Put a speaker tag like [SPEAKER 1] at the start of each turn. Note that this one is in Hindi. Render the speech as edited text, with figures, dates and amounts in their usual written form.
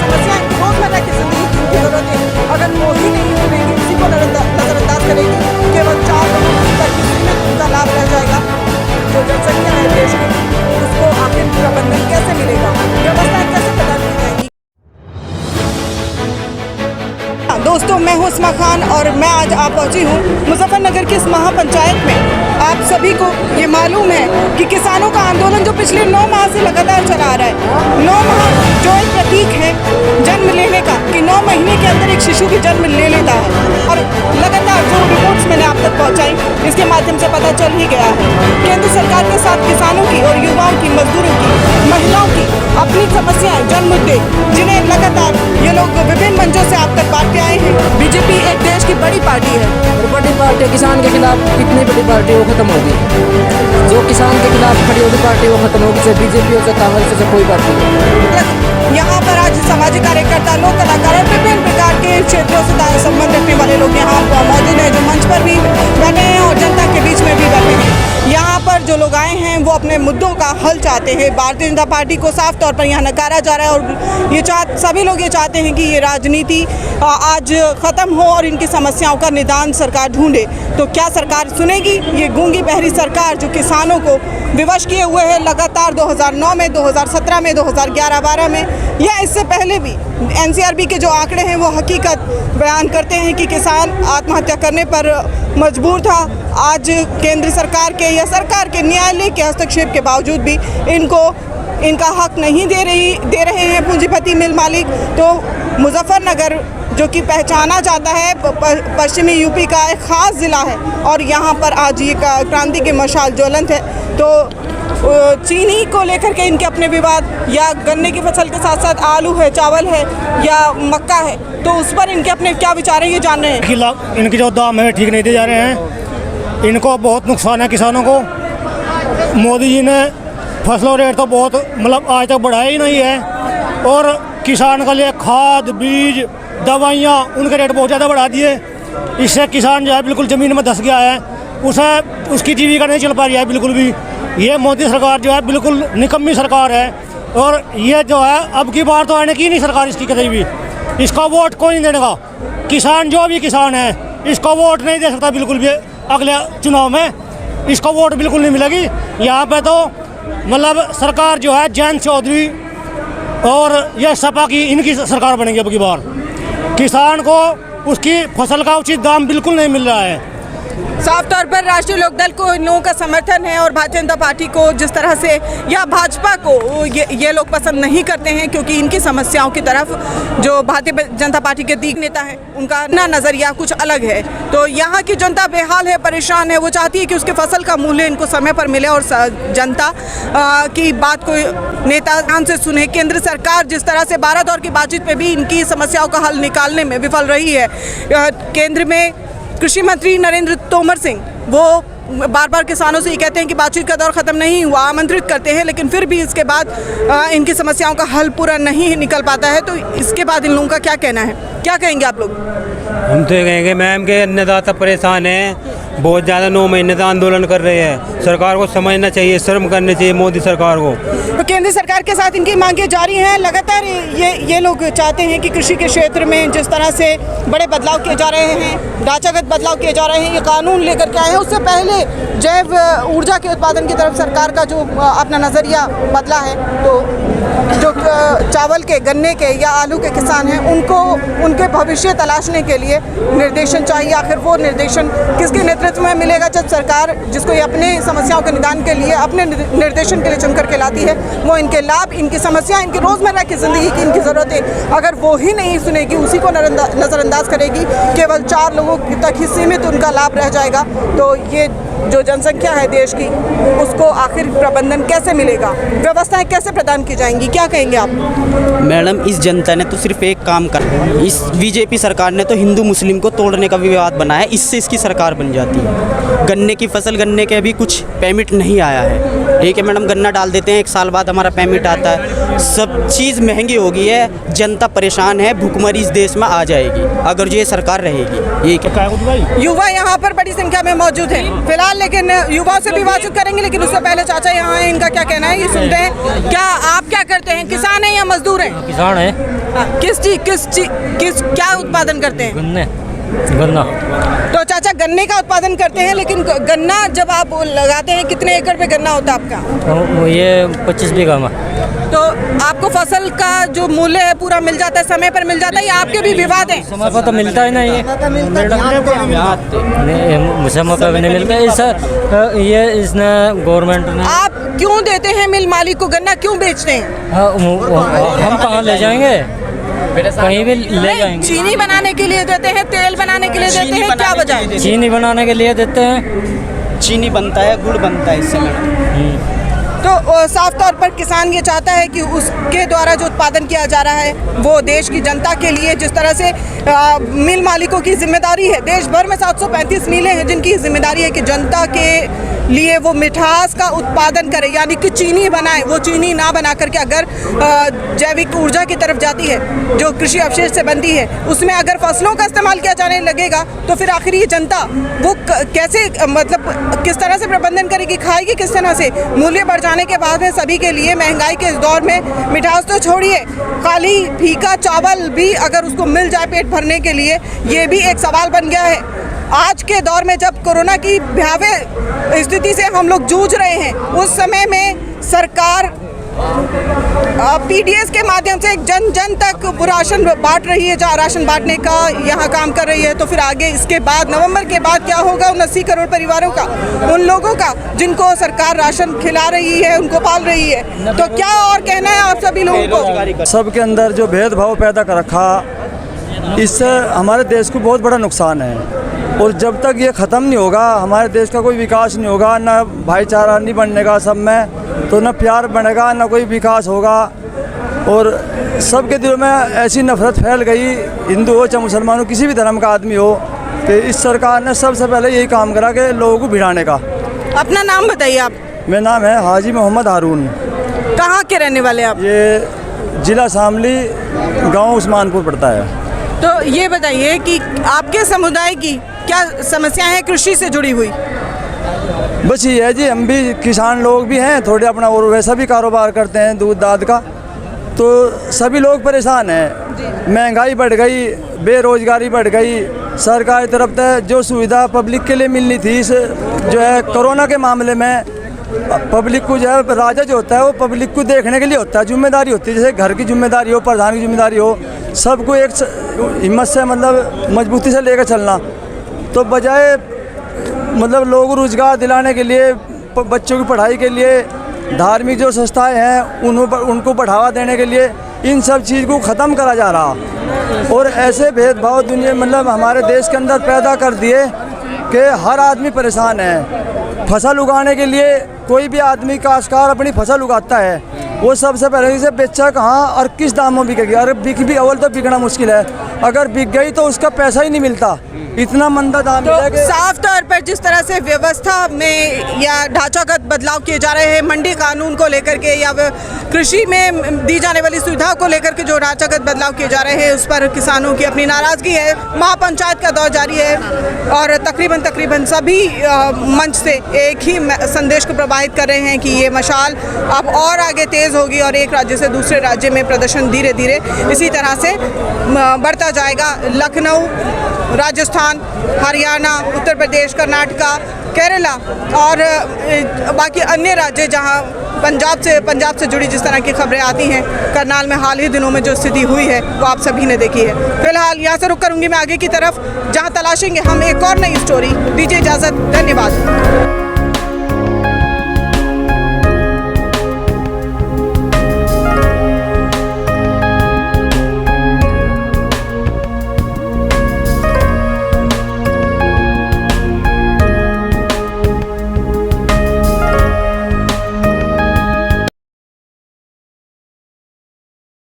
[SPEAKER 1] समस्याएं, रोजमर्रा की जिंदगी की इनकी जरूरतें अगर वो ही नहीं सुनेगी, उसी को नजरअंदाज करेगी, केवल 4 लोगों तक ही सीमित उनका लाभ रह जाएगा। जो जनसंख्या है देश की, उसको आखिर प्रबंधन कैसे मिलेगा, व्यवस्थाएं कैसे प्रदान की जाएगी। दोस्तों, मैं हूं उस्मा खान और मैं आज आप पहुंची हूं मुजफ्फरनगर की इस महापंचायत में। आप सभी को ये मालूम है कि किसानों का आंदोलन जो पिछले 9 माह से लगातार चला आ रहा है, 9 माह जो एक प्रतीक है जन्म लेने का, कि 9 महीने के अंदर एक शिशु भी जन्म ले लेता है। और लगातार जो रिपोर्ट्स मैंने आप तक पहुंचाई, इसके माध्यम से पता चल ही गया है केंद्र सरकार के साथ किसानों की और युवाओं की, मजदूरों की, महिलाओं की अपनी समस्याएं, जन मुद्दे, जिन्हें लगातार ये लोग विभिन्न मंचों से आप तक बांटते आए हैं। बीजेपी एक देश की बड़ी पार्टी है और बड़ी पार्टी किसान के खिलाफ कितनी बड़ी पार्टी वो खत्म होगी। जो किसान के खिलाफ खड़ी होगी पार्टी वो खत्म होगी, चाहे बीजेपी हो चाहे कांग्रेस से कोई पार्टी हो। यहाँ पर आज सामाजिक कार्यकर्ता, लोक कलाकार और विभिन्न प्रकार के क्षेत्रों से संबंध रखने वाले लोग यहाँ मौजूद हैं, जो मंच पर भी बैठे हैं और जनता के बीच में भी बैठे हैं। यहाँ पर जो लोग आए हैं वो अपने मुद्दों का हल चाहते हैं। भारतीय जनता पार्टी को साफ तौर पर यहाँ नकारा जा रहा है और ये सभी लोग ये चाहते हैं कि ये राजनीति आज ख़त्म हो और इनकी समस्याओं का निदान सरकार ढूंढे। तो क्या सरकार सुनेगी? ये गूंगी बहरी सरकार जो किसानों को विवश किए हुए है लगातार 2009 में, 2017 में, 2011-12 में, या इससे पहले भी NCRB के जो आंकड़े हैं वो हकीकत बयान करते हैं कि किसान आत्महत्या करने पर मजबूर था। आज केंद्र सरकार के या सरकार के न्यायालय के हस्तक्षेप के बावजूद भी इनका हक नहीं दे रहे हैं पूंजीपति मिल मालिक। तो मुजफ्फरनगर जो कि पहचाना जाता है पश्चिमी यूपी का एक ख़ास ज़िला है और यहाँ पर आज ये क्रांति की मशाल ज्वलंत है। तो चीनी को लेकर के इनके अपने विवाद, या गन्ने की फसल के साथ साथ आलू है, चावल है या मक्का है, तो उस पर इनके अपने क्या विचार हैं ये जान रहे हैं।
[SPEAKER 2] इनके जो दाम है ठीक नहीं दिए जा रहे हैं, इनको बहुत नुकसान है किसानों को। मोदी जी ने फसलों रेट तो बहुत मतलब आज तक बढ़ाया ही नहीं है, और किसान के लिए खाद, बीज, दवाइयाँ, उनके रेट बहुत ज़्यादा बढ़ा दिए। इससे किसान जो है बिल्कुल ज़मीन में धंस गया है, उसकी जीविका नहीं चल पा रही है बिल्कुल भी। ये मोदी सरकार जो है बिल्कुल निकम्मी सरकार है, और ये जो है अब की बार तो आने की नहीं सरकार इसकी कहीं भी। इसका वोट कोई नहीं देगा, किसान जो भी किसान है इसका वोट नहीं दे सकता बिल्कुल भी। अगले चुनाव में इसका वोट बिल्कुल नहीं मिलेगी। यहाँ पे तो मतलब सरकार जो है जयंत चौधरी और यह सपा की, इनकी सरकार बनेगी अब की बार। किसान को उसकी फसल का उचित दाम बिल्कुल नहीं मिल रहा है।
[SPEAKER 1] साफ तौर पर राष्ट्रीय लोकदल को इन लोगों का समर्थन है और भारतीय जनता पार्टी को जिस तरह से, या भाजपा को ये लोग पसंद नहीं करते हैं, क्योंकि इनकी समस्याओं की तरफ जो भारतीय जनता पार्टी के दीग नेता हैं उनका नज़रिया कुछ अलग है। तो यहाँ की जनता बेहाल है, परेशान है, वो चाहती है कि उसके फसल का मूल्य इनको समय पर मिले और जनता की बात को नेता ध्यान से सुने। केंद्र सरकार जिस तरह से 12 दौर की बातचीत में भी इनकी समस्याओं का हल निकालने में विफल रही है। केंद्र में कृषि मंत्री नरेंद्र तोमर सिंह वो बार बार किसानों से ये कहते हैं कि बातचीत का दौर ख़त्म नहीं हुआ, आमंत्रित करते हैं, लेकिन फिर भी इसके बाद इनकी समस्याओं का हल पूरा नहीं निकल पाता है। तो इसके बाद इन लोगों का क्या कहना है, क्या कहेंगे आप लोग?
[SPEAKER 3] हम तो कहेंगे मैम के अन्नदाता परेशान हैं, बहुत ज़्यादा 9 महीने से आंदोलन कर रहे हैं। सरकार को समझना चाहिए, शर्म करनी चाहिए मोदी सरकार को।
[SPEAKER 1] तो केंद्र सरकार के साथ इनकी मांगें जारी हैं लगातार। ये लोग चाहते हैं कि कृषि के क्षेत्र में जिस तरह से बड़े बदलाव किए जा रहे हैं, ढांचागत बदलाव किए जा रहे हैं, ये कानून लेकर के आए हैं। उससे पहले जैव ऊर्जा के उत्पादन की तरफ सरकार का जो अपना नज़रिया बदला है, तो जो चावल के, गन्ने के या आलू के किसान हैं उनको उनके भविष्य तलाशने के लिए निर्देशन चाहिए। आखिर वो निर्देशन किसके नेतृत्व में मिलेगा? जब सरकार जिसको ये अपने समस्याओं के निदान के लिए, अपने निर्देशन के लिए चुन करके लाती है, वो इनके लाभ, इनकी समस्या, इनकी रोज़मर्रा की ज़िंदगी की इनकी ज़रूरतें अगर वो ही नहीं सुनेगी, उसी को नज़रअंदाज करेगी, केवल 4 लोगों तक ही सीमित उनका लाभ रह जाएगा, तो ये जो जनसंख्या है देश की, उसको आखिर प्रबंधन कैसे मिलेगा, व्यवस्थाएं कैसे प्रदान की जाएंगी, क्या कहेंगे आप?
[SPEAKER 4] मैडम, इस जनता ने तो सिर्फ एक काम कर, इस बीजेपी सरकार ने तो हिंदू मुस्लिम को तोड़ने का विवाद बनाया, इससे इसकी सरकार बन जाती है। गन्ने की फसल, गन्ने के अभी कुछ पेमेंट नहीं आया है, ठीक है मैडम, गन्ना डाल देते हैं, 1 साल बाद हमारा पेमेंट आता है। सब चीज़ महंगी हो गई है, जनता परेशान है, भूखमरी इस देश में आ जाएगी अगर ये सरकार रहेगी। ये क्या
[SPEAKER 1] युवा यहाँ पर बड़ी संख्या में मौजूद हैं फिलहाल, लेकिन युवाओं से भी बातचीत करेंगे, लेकिन उससे पहले चाचा यहाँ हैं, इनका क्या कहना है ये सुनते हैं। क्या आप क्या करते हैं, किसान हैं या मजदूर हैं?
[SPEAKER 5] किसान है।
[SPEAKER 1] किस क्या उत्पादन करते हैं?
[SPEAKER 5] गन्ना
[SPEAKER 1] तो चाचा गन्ने का उत्पादन करते हैं, लेकिन गन्ना जब आप लगाते हैं कितने एकड़ पे गन्ना होता है आपका?
[SPEAKER 5] ये 25 बीघा में।
[SPEAKER 1] तो आपको फसल का जो मूल्य है पूरा मिल जाता है, समय पर मिल जाता है, या आपके भी विवाद हैं?
[SPEAKER 5] समय पर तो मिलता ही नहीं है, समय पर भी नहीं मिलता। ये इसने गवर्नमेंट ने।
[SPEAKER 1] आप क्यों देते हैं मिल मालिक को गन्ना, क्यों बेचते हैं?
[SPEAKER 5] हम कहाँ ले जाएंगे, कहीं भी ले जाएंगे।
[SPEAKER 1] चीनी बनाने के लिए देते हैं, तेल बनाने के लिए देते हैं, क्या वजह है?
[SPEAKER 5] चीनी बनाने के लिए देते हैं।
[SPEAKER 4] चीनी बनता है, गुड़ बनता है इससे मैडम।
[SPEAKER 1] तो साफ तौर पर किसान ये चाहता है कि उसके द्वारा जो उत्पादन किया जा रहा है वो देश की जनता के लिए, जिस तरह से मिल मालिकों की जिम्मेदारी है, देश भर में 735 मिलें हैं जिनकी जिम्मेदारी है कि जनता के लिए वो मिठास का उत्पादन करे, यानी कि चीनी बनाए। वो चीनी ना बना करके अगर जैविक ऊर्जा की तरफ जाती है जो कृषि अवशेष से बनती है, उसमें अगर फसलों का इस्तेमाल किया जाने लगेगा तो फिर आखिर ये जनता वो कैसे, मतलब किस तरह से प्रबंधन करेगी, खाएगी किस तरह से? मूल्य बढ़ जाने के बाद में सभी के लिए महंगाई के इस दौर में मिठास तो छोड़िए, खाली फीका चावल भी अगर उसको मिल जाए पेट भरने के लिए, ये भी एक सवाल बन गया है। आज के दौर में जब कोरोना की भयावह स्थिति से हम लोग जूझ रहे हैं, उस समय में सरकार पीडीएस के माध्यम से जन जन तक राशन बांट रही है, जहाँ राशन बांटने का यहाँ काम कर रही है। तो फिर आगे इसके बाद नवंबर के बाद क्या होगा उन 80 करोड़ परिवारों का, उन लोगों का जिनको सरकार राशन खिला रही है, उनको पाल रही है? तो क्या और कहना है आप सभी लोगों को?
[SPEAKER 6] सबके अंदर जो भेदभाव पैदा कर रखा, इससे हमारे देश को बहुत बड़ा नुकसान है। और जब तक ये ख़त्म नहीं होगा हमारे देश का कोई विकास नहीं होगा, ना भाईचारा नहीं बनने सब में, तो ना प्यार बनेगा, ना कोई विकास होगा। और सबके दिलों में ऐसी नफरत फैल गई, हिंदू हो चाहे मुसलमान हो, किसी भी धर्म का आदमी हो, कि इस सरकार ने सबसे पहले यही काम करा कि लोगों को भिड़ाने का।
[SPEAKER 1] अपना नाम बताइए आप।
[SPEAKER 6] मेरा नाम है हाजी मोहम्मद हारून।
[SPEAKER 1] कहाँ के रहने वाले आप?
[SPEAKER 6] ये जिला शामली, गाँव उस्मानपुर पड़ता है।
[SPEAKER 1] तो ये बताइए कि आपके समुदाय की क्या समस्याएं हैं कृषि से जुड़ी हुई?
[SPEAKER 6] बस ये है जी, हम भी किसान लोग भी हैं थोड़े अपना, और वैसा भी कारोबार करते हैं दूध दाद का, तो सभी लोग परेशान हैं। महंगाई बढ़ गई, बेरोजगारी बढ़ गई। सरकार की तरफ से जो सुविधा पब्लिक के लिए मिलनी थी, इस जो है कोरोना के मामले में पब्लिक को जो है, राजा जो होता है वो पब्लिक को देखने के लिए होता है, जिम्मेदारी होती है, जैसे घर की जिम्मेदारी हो, प्रधान की जिम्मेदारी हो, सबको एक हिम्मत से मतलब मजबूती से लेकर चलना। तो बजाय मतलब लोगों को रोजगार दिलाने के लिए, बच्चों की पढ़ाई के लिए, धार्मिक जो संस्थाएं हैं उनको बढ़ावा देने के लिए इन सब चीज़ को ख़त्म करा जा रहा। और ऐसे भेदभाव दुनिया मतलब हमारे देश के अंदर पैदा कर दिए कि हर आदमी परेशान है। फसल उगाने के लिए कोई भी आदमी काश्तकार अपनी फसल उगाता है, वो सबसे पहले इसे बेचा कहाँ और किस दामों बिकेगी। अगर बिक भी अव्वल तो बिकना मुश्किल है, अगर बिक गई तो उसका पैसा ही नहीं मिलता, इतना मंदा दाम
[SPEAKER 1] तो
[SPEAKER 6] मिला कि
[SPEAKER 1] साफ तौर पर जिस तरह से व्यवस्था में या ढांचागत बदलाव किए जा रहे हैं, मंडी कानून को लेकर के या कृषि में दी जाने वाली सुविधाओं को लेकर के जो ढांचागत बदलाव किए जा रहे हैं, उस पर किसानों की अपनी नाराजगी है। महापंचायत का दौर जारी है और तकरीबन सभी मंच से एक ही संदेश को प्रवाहित कर रहे हैं कि ये मशाल अब और आगे तेज होगी और एक राज्य से दूसरे राज्य में प्रदर्शन धीरे धीरे इसी तरह से बढ़ता जाएगा। लखनऊ, राजस्थान, हरियाणा, उत्तर प्रदेश, कर्नाटका, केरला और बाकी अन्य राज्य जहां पंजाब से जुड़ी जिस तरह की खबरें आती हैं, करनाल में हाल ही दिनों में जो स्थिति हुई है वो आप सभी ने देखी है। फिलहाल यहाँ से रुक करूँगी मैं आगे की तरफ, जहाँ तलाशेंगे हम एक और नई स्टोरी। दीजिए इजाज़त, धन्यवाद।